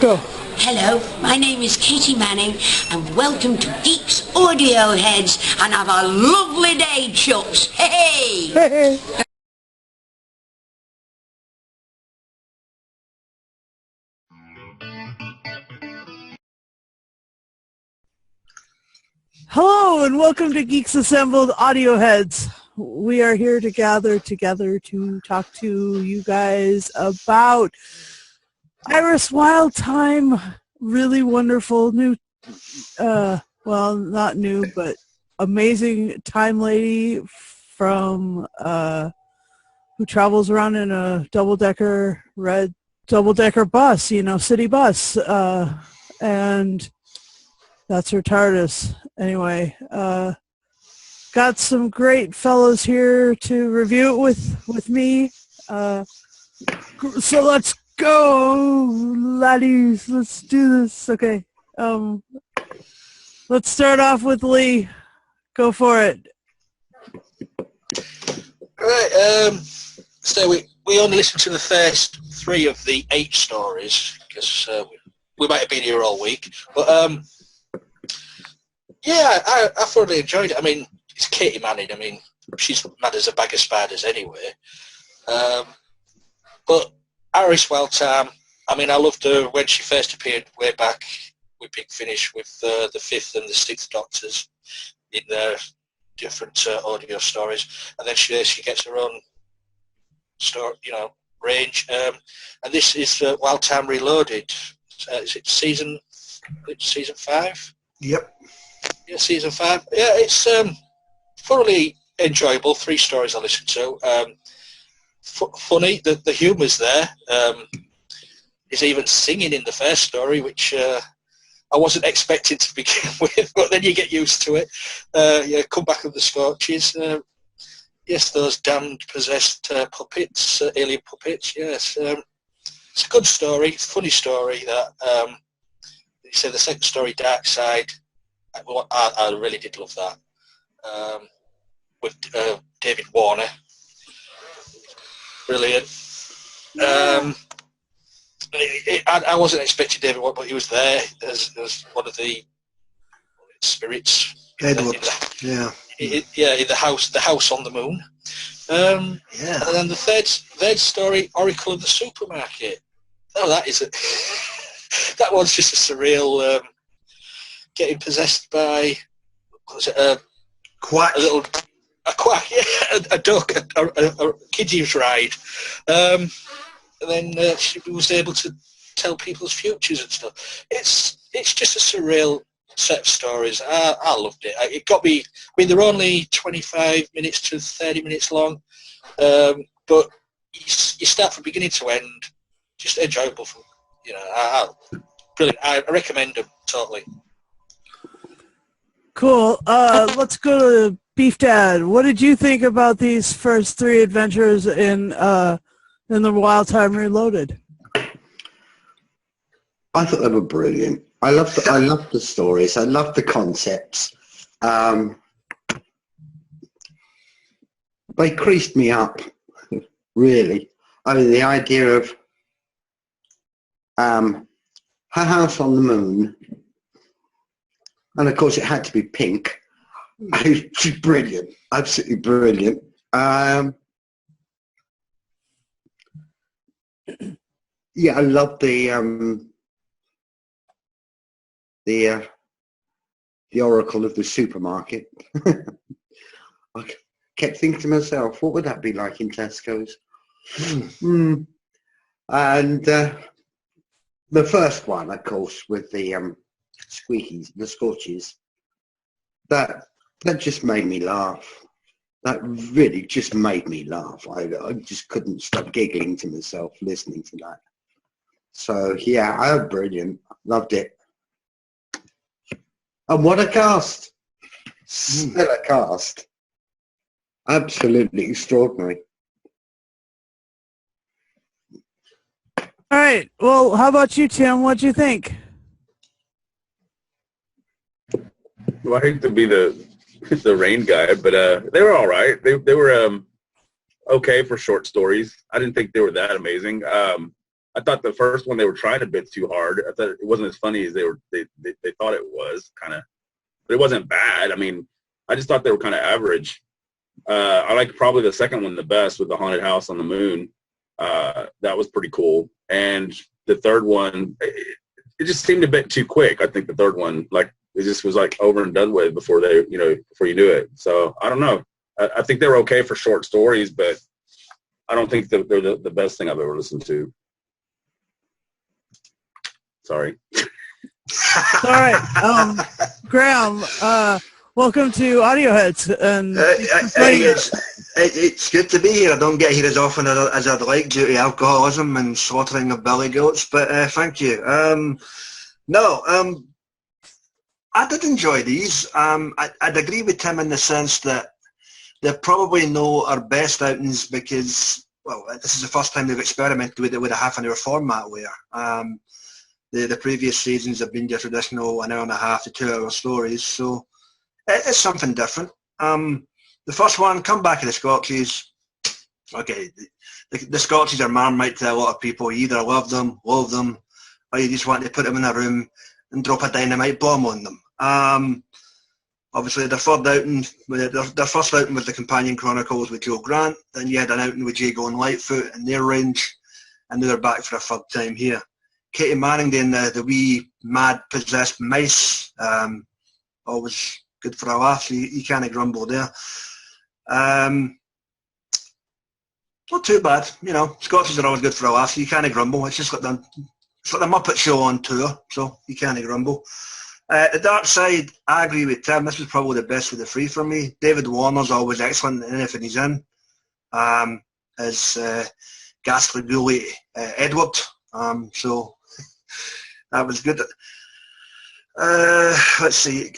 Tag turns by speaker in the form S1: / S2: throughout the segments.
S1: Go.
S2: Hello, my name is Katy Manning, and welcome to Geeks Audioheads, and have a lovely day, chucks. Hey!
S1: Hey. Hello, and welcome to Geeks Assembled Audioheads. We are here to gather together to talk to you guys about Iris Wildthyme, really wonderful new, well, not new, but amazing time lady from, who travels around in a red double-decker bus, city bus, and that's her TARDIS. Anyway, got some great fellows here to review it with me. So let's go, laddies. Let's do this. Okay. Let's start off with Lee. Go for it.
S3: All right. So we only listened to the first 3 of the 8 stories because we might have been here all week, but yeah, I thoroughly enjoyed it. I mean, it's Katy Manning. I mean, she's mad as a bag of spiders anyway. But Iris Wildthyme, I mean, I loved her when she first appeared way back with Big Finish with the 5th and the 6th Doctors in their different audio stories, and then she gets her own story, range. And this is Wildthyme Reloaded. Is it season 5?
S4: Yep.
S3: Yeah, season 5. Yeah, it's thoroughly enjoyable. 3 stories I listened to. Funny, the humour's there. He's even singing in the first story, which I wasn't expecting to begin with, but then you get used to it. Come back of the Scorchies. Yes, those damned possessed puppets, alien puppets. Yes, it's a good story, funny story. That you say the second story, Dark Side. I really did love that with David Warner. Brilliant. I wasn't expecting David Warner, but he was there as one of the spirits.
S4: Edward.
S3: In the house on the moon. And then the third story, Oracle of the Supermarket. Oh, that is it. That one's just a surreal. Getting possessed by, a
S4: Quack.
S3: A quack, yeah, a duck, a kiddie's ride. And then she was able to tell people's futures and stuff. It's just a surreal set of stories. I loved it. It got me. I mean, they're only 25 minutes to 30 minutes long, but you start from beginning to end. Just enjoyable. Brilliant. I recommend them totally.
S1: Cool. Let's go to Beef Dad. What did you think about these first 3 adventures in the Wildthyme Reloaded?
S4: I thought they were brilliant. I loved the stories. I loved the concepts. They creased me up, really. I mean, the idea of her house on the moon, and of course it had to be pink. She's brilliant, absolutely brilliant. Yeah, I love the Oracle of the Supermarket. I kept thinking to myself, what would that be like in Tesco's? And the first one, of course, with the Scorchies, that just made me laugh. That really just made me laugh. I just couldn't stop giggling to myself listening to that. So yeah, brilliant. Loved it. And what a cast! Stellar cast. Absolutely extraordinary.
S1: All right. Well, how about you, Tim? What'd you think?
S5: Well, I hate to be the rain guy, but they were all right. They were okay for short stories. I didn't think they were that amazing. I thought the first one they were trying a bit too hard. I thought it wasn't as funny as they thought it was, kind of. But it wasn't bad. I mean, I just thought they were kind of average. I like probably the second one the best with the haunted house on the moon. That was pretty cool. And the third one, it just seemed a bit too quick. I think the third one, like, it just was like over and done with before before you knew it. So I don't know. I think they're okay for short stories, but I don't think they're the best thing I've ever listened to. Sorry.
S1: All right. Graham, welcome to Audioheads. And
S6: it's good to be here. I don't get here as often as I'd like due to alcoholism and slaughtering of billy goats, but thank you. I did enjoy these. I'd agree with Tim in the sense that they're probably not our best outings because, well, this is the first time they've experimented with a half-an-hour format where the previous seasons have been your traditional 1 hour and a half to 2 hour stories, so it's something different. The first one, Come Back to the Scorchies. Okay, the Scorchies are Marmite to a lot of people. You either love them, or you just want to put them in a room and drop a dynamite bomb on them. Obviously, their first outing was the Companion Chronicles with Joe Grant. Then you had an outing with Jago and Lightfoot and their range, and now they're back for a third time here. Katy Manning doing the wee mad possessed mice, always good for a laugh. So you can't grumble there. Not too bad, Scotches are always good for a laugh. So you can't grumble. It's just like the Muppet Show on tour, so you can't grumble. The Dark Side, I agree with Tim. This was probably the best of the three for me. David Warner's always excellent in anything he's in. As ghastly bully Edward. So that was good. Let's see.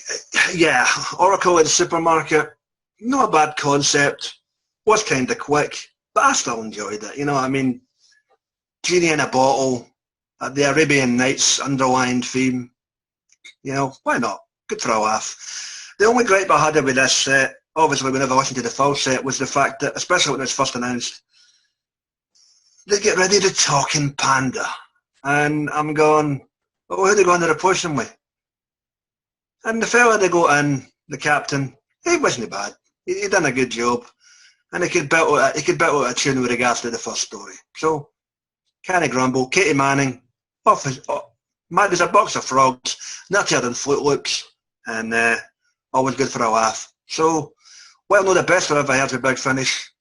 S6: Yeah, Oracle in the Supermarket. Not a bad concept. Was kind of quick, but I still enjoyed it. I mean, Genie in a Bottle, the Arabian Nights underlying theme. Why not? Good for a laugh. The only gripe I had with this set, obviously we never listened to the full set, was the fact that, especially when it was first announced, they get rid of the talking panda. And I'm going, well, who are they going to replace him with? And the fella they got in, the captain, he wasn't bad. He done a good job. And he could build out a tune with regards to the first story. So, can't grumble. Katy Manning, mad as a box of frogs, nuttier than Fruit Loops, and always good for a laugh. So, well, not the best I've ever heard with Big Finish.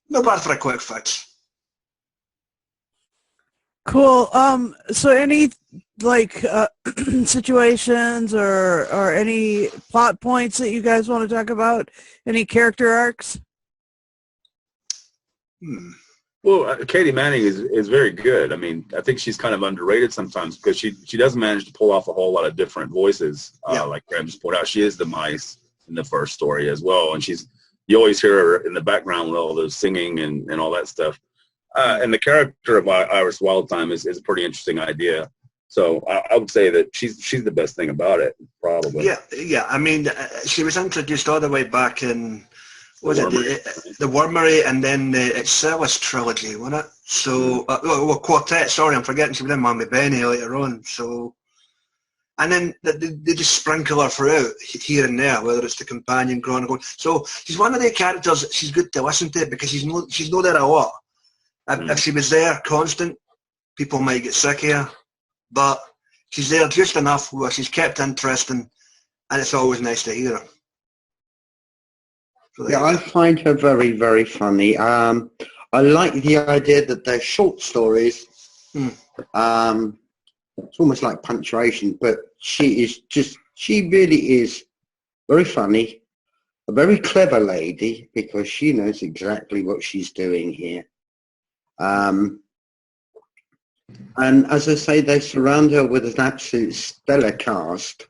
S6: Not bad for a quick fix.
S1: Cool. So any situations or any plot points that you guys want to talk about? Any character arcs?
S5: Well, Katy Manning is very good. I mean, I think she's kind of underrated sometimes because she does manage to pull off a whole lot of different voices. Like Graham just pointed out, she is the mice in the first story as well, and you always hear her in the background with all those singing and all that stuff. And the character of Iris Wildthyme is a pretty interesting idea. So I would say that she's the best thing about it, probably.
S6: Yeah. I mean, she was introduced all the way back in the Wormery and then the Excellus trilogy, wasn't it? So, Quartet. Sorry, I'm forgetting she was in Mammy Benny later on. So, and then they just sprinkle her throughout here and there, whether it's the Companion Chronicle. So she's one of the characters that she's good to listen to because she's not there a lot. If she was there constant, people might get sick of her. But she's there just enough where she's kept interesting, and it's always nice to hear her. So
S4: I find her very, very funny. I like the idea that they're short stories. It's almost like punctuation, but she really is very funny, a very clever lady because she knows exactly what she's doing here. And as I say, they surround her with an absolute stellar cast.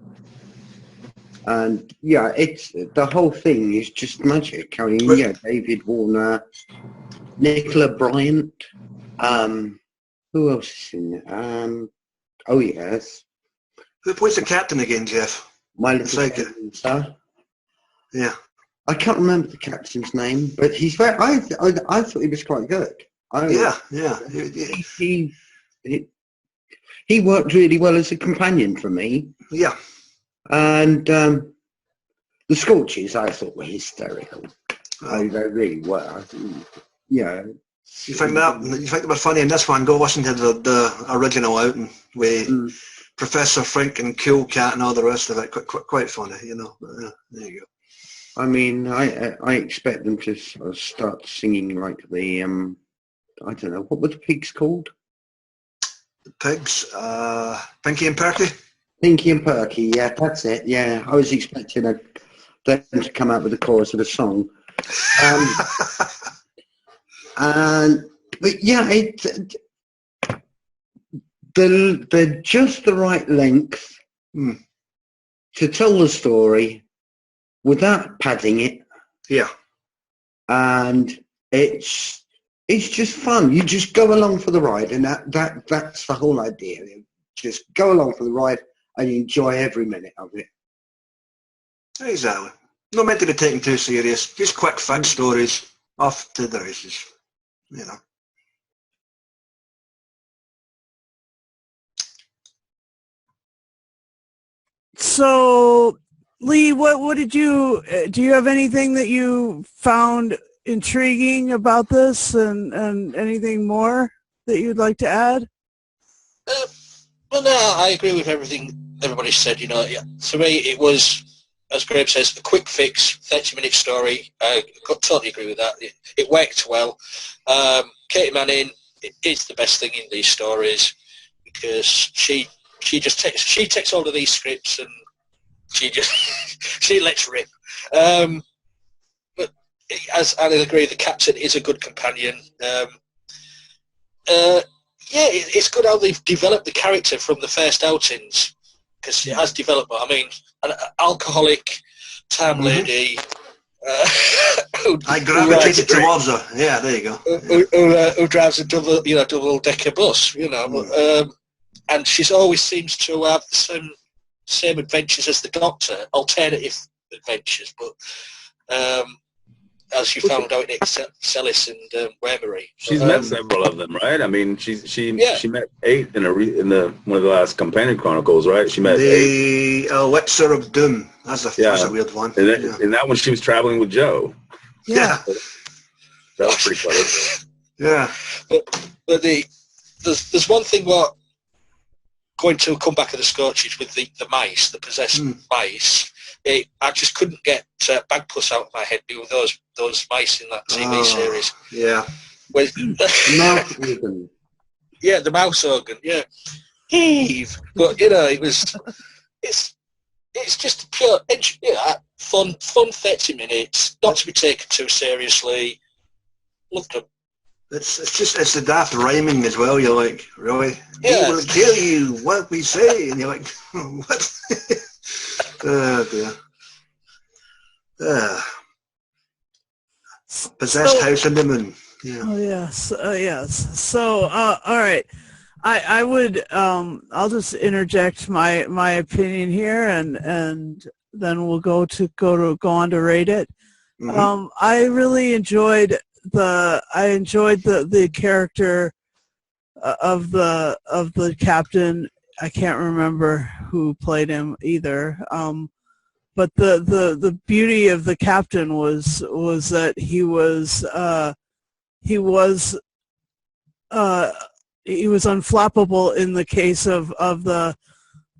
S4: And it's the whole thing is just magic. I mean, David Warner, Nicola Bryant, who else is in there? Oh yes.
S6: Who plays the captain again, Jeff?
S4: My little star.
S6: Yeah.
S4: I can't remember the captain's name, but he's very. I thought he was quite good. he worked really well as a companion for me.
S6: Yeah.
S4: And the Scorchies, I thought, were hysterical. They really were. Yeah.
S6: You think they were funny in this one? Go listen to the original outing with Professor Frink and Cool Cat and all the rest of it. Quite funny, you know. But, there you go.
S4: I mean, I expect them to sort of start singing like the I don't know, what were the pigs called?
S6: The pigs, Pinky and Perky.
S4: Pinky and Perky, yeah, that's it. Yeah, I was expecting them to come out with the chorus of the song. But yeah, they're just the right length to tell the story without padding it.
S6: Yeah.
S4: And it's just fun. You just go along for the ride, and that's the whole idea. Just go along for the ride and enjoy every minute of it.
S6: Exactly. Not meant to be taken too serious. Just quick, fun stories. Off to the races. You know.
S1: So, Lee, what did you do? You have anything that you found intriguing about this, and anything more that you'd like to add?
S3: Well, no, I agree with everything everybody said. You know, to me, it was, as Graham says, a quick fix, 30-minute story. I totally agree with that. It worked well. Katy Manning is the best thing in these stories because she takes all of these scripts and she lets rip. But as I agree, the captain is a good companion. It's good how they've developed the character from the first outings, because it has developed. I mean, an alcoholic time lady.
S6: I gravitated towards her. Yeah, there you
S3: go. Who drives a double decker bus? You know, and she always seems to have the same adventures as the Doctor, alternative adventures, but. As you found out in Celis and Wemery.
S5: She's met several of them, right? I mean, she met 8 in one of the last Companion Chronicles, right? She met 8.
S6: The Elixir of Doom. That's a weird one.
S5: And in that one, she was traveling with Joe.
S6: Yeah.
S5: That was pretty funny.
S6: Yeah.
S3: But there's one thing what going to come back at the Scorchies with the mice, the possessed mice. I just couldn't get Bagpuss out of my head with those mice in that TV series.
S6: Yeah.
S4: The mouse organ.
S3: Yeah, the mouse organ. Yeah. Heave. But you know, it's just pure fun 30 minutes, not to be taken too seriously. Loved them.
S6: It's the daft rhyming as well. You're like, really?
S3: Yeah.
S6: We will kill you. What we say, and you're like, what? Oh dear. Possessed House in the Moon. Yeah.
S1: Oh yes, yes. So, all right. I would. I'll just interject my opinion here, and then we'll go on to rate it. I really enjoyed the character of the captain. I can't remember who played him either. But the beauty of the captain was that he was unflappable in the case of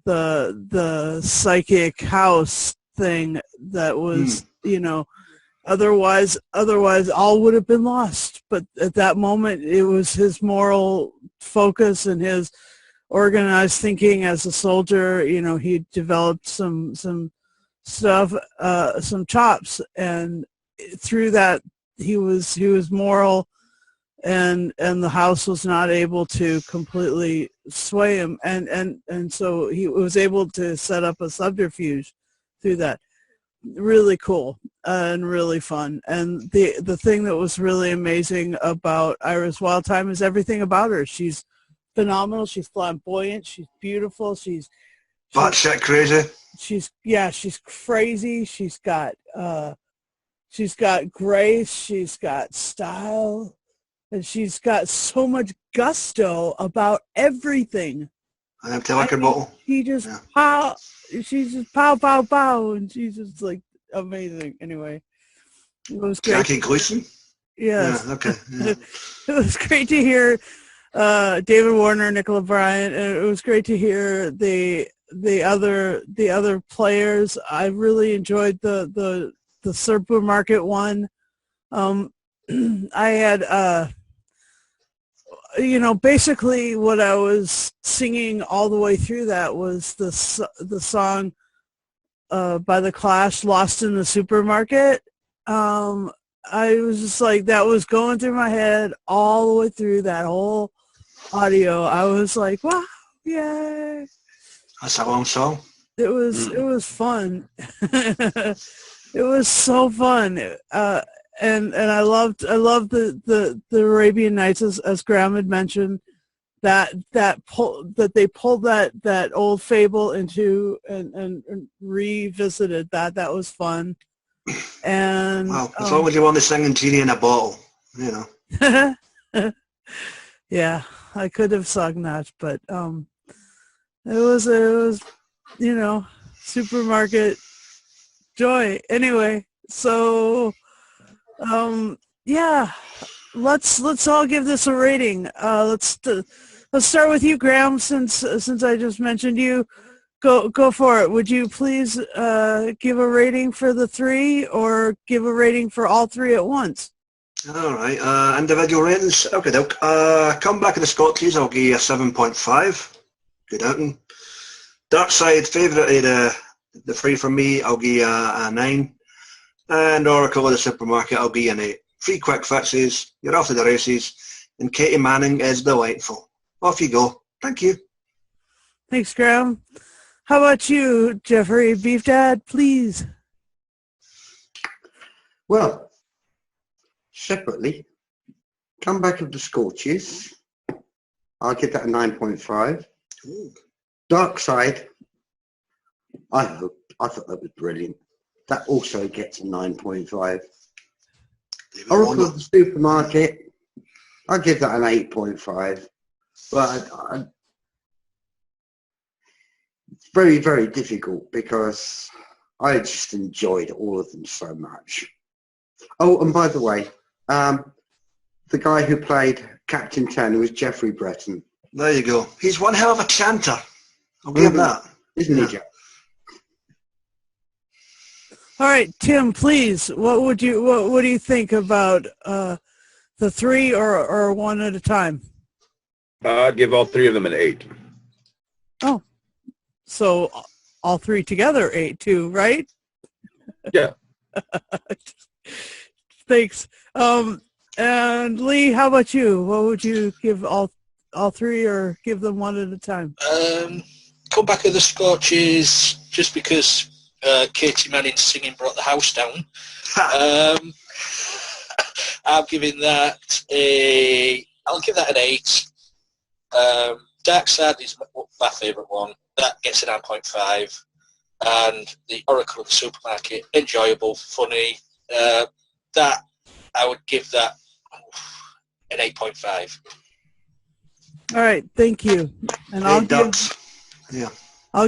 S1: the psychic house thing that was otherwise all would have been lost. But at that moment, it was his moral focus and his organized thinking as a soldier. He developed some stuff, some chops, and through that he was moral, and the house was not able to completely sway him, and so he was able to set up a subterfuge through that. Really cool and really fun. And the thing that was really amazing about Iris Wildthyme is everything about her. She's phenomenal. She's flamboyant. She's beautiful. She's
S6: batshit crazy.
S1: She's crazy. She's got grace. She's got style. and she's got so much gusto about everything.
S6: An empty liquor bottle.
S1: She just she's just pow, and she's just like amazing. Anyway, it was great.
S6: Jackie Gleason?
S1: Yes.
S6: Yeah, okay. Yeah.
S1: It was great to hear David Warner, Nicola Bryant, and it was great to hear the other players. I really enjoyed the supermarket one. I had basically what I was singing all the way through that was the song by The Clash, "Lost in the Supermarket." I was just like, that was going through my head all the way through that whole audio. I was like, wow, yay.
S6: That's a long song.
S1: It was fun. It was so fun. And I loved the Arabian Nights, as Graham had mentioned, that they pulled that old fable into and revisited that. That was fun. And
S6: well, as long as you want to sing Genie in a Bottle,
S1: yeah, I could have sung that, but it was supermarket joy. Anyway, so yeah, let's all give this a rating. Let's start with you, Graham, since I just mentioned you. Go for it. Would you please give a rating for the 3 or give a rating for all 3 at once?
S6: All right. Individual ratings. Okay, Come Back of the Scorchies, I'll give you a 7.5. Good outing. Dark Side, favourite of the 3 for me, I'll give you a 9. And Oracle of the Supermarket, I'll give you an 8. 3 quick fixes. You're off to the races. And Katy Manning is delightful. Off you go. Thank you.
S1: Thanks, Graham. How about you, Jeffrey? Beef Dad, please.
S4: Well, separately, Come Back of the Scorchies, I'll give that a 9.5. Dark Side, I thought that was brilliant. That also gets a 9.5. Oracle of the Supermarket, I'll give that an 8.5. But it's very, very difficult because I just enjoyed all of them so much. Oh, and by the way, the guy who played Captain 10 was Jeffrey Breton.
S6: There you go. He's one hell of a chanter. I'll give him that.
S4: Isn't he, Jeff?
S1: All right, Tim, please. What do you think about the 3 or 1 at a time?
S5: I'd give all 3 of them an 8.
S1: Oh, so all 3 together 8 too, right?
S5: Yeah.
S1: Thanks. And Lee, how about you? What would you give all 3 or give them 1 at a time?
S3: Come Back of the Scorchies, just because Katy Manning singing brought the house down. I'm giving that I'll give that an 8. Dark Side is my favourite one. That gets a 9.5. And the Oracle of the Supermarket, enjoyable, funny. That I would give that an 8.5.
S1: All right, thank you. And I'll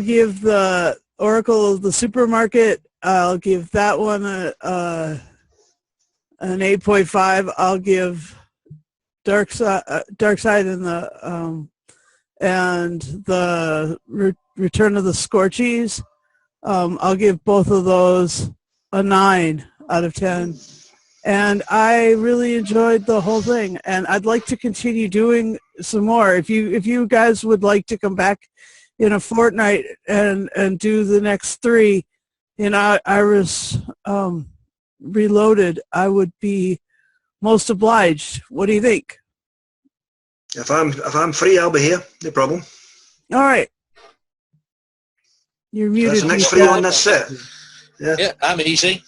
S1: give the Oracle of the Supermarket, I'll give that one an 8.5. I'll give Dark Side and the Return of the Scorchies, I'll give both of those a 9 out of 10. And I really enjoyed the whole thing, and I'd like to continue doing some more. If you guys would like to come back in a fortnight and do the next 3 in Iris Reloaded, I would be most obliged. What do you think?
S6: If I'm free, I'll be here. No problem.
S1: All right. You're muted.
S6: That's the next 3 on this set.
S3: Yeah, I'm easy.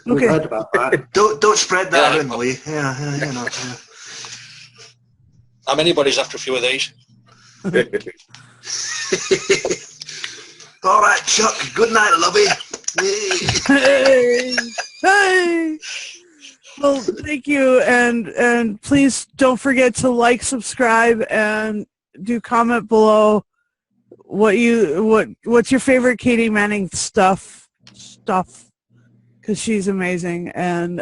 S4: Okay. Heard about that.
S6: Don't spread that around, Lee. Yeah.
S3: I'm anybody's after a few of these.
S6: All right, Chuck. Good night, lovey.
S1: Hey. Well, thank you, and please don't forget to like, subscribe, and do comment below what's your favorite Katy Manning stuff, because she's amazing. And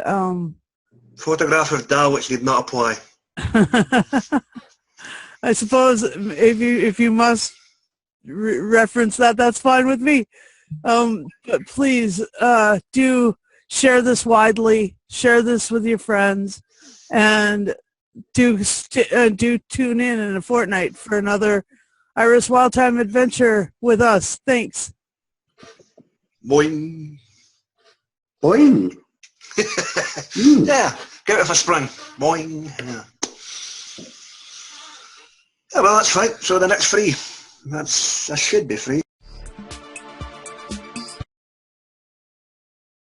S6: Photograph of Dal, which did not apply.
S1: I suppose if you must reference that, that's fine with me. But please do share this widely, share this with your friends, and do tune in a fortnight for another Iris Wildthyme adventure with us. Thanks.
S6: Boing.
S4: Boing.
S6: Yeah, get it for spring. Boing. Yeah. Yeah, well, that's fine. So the next free. That should be free.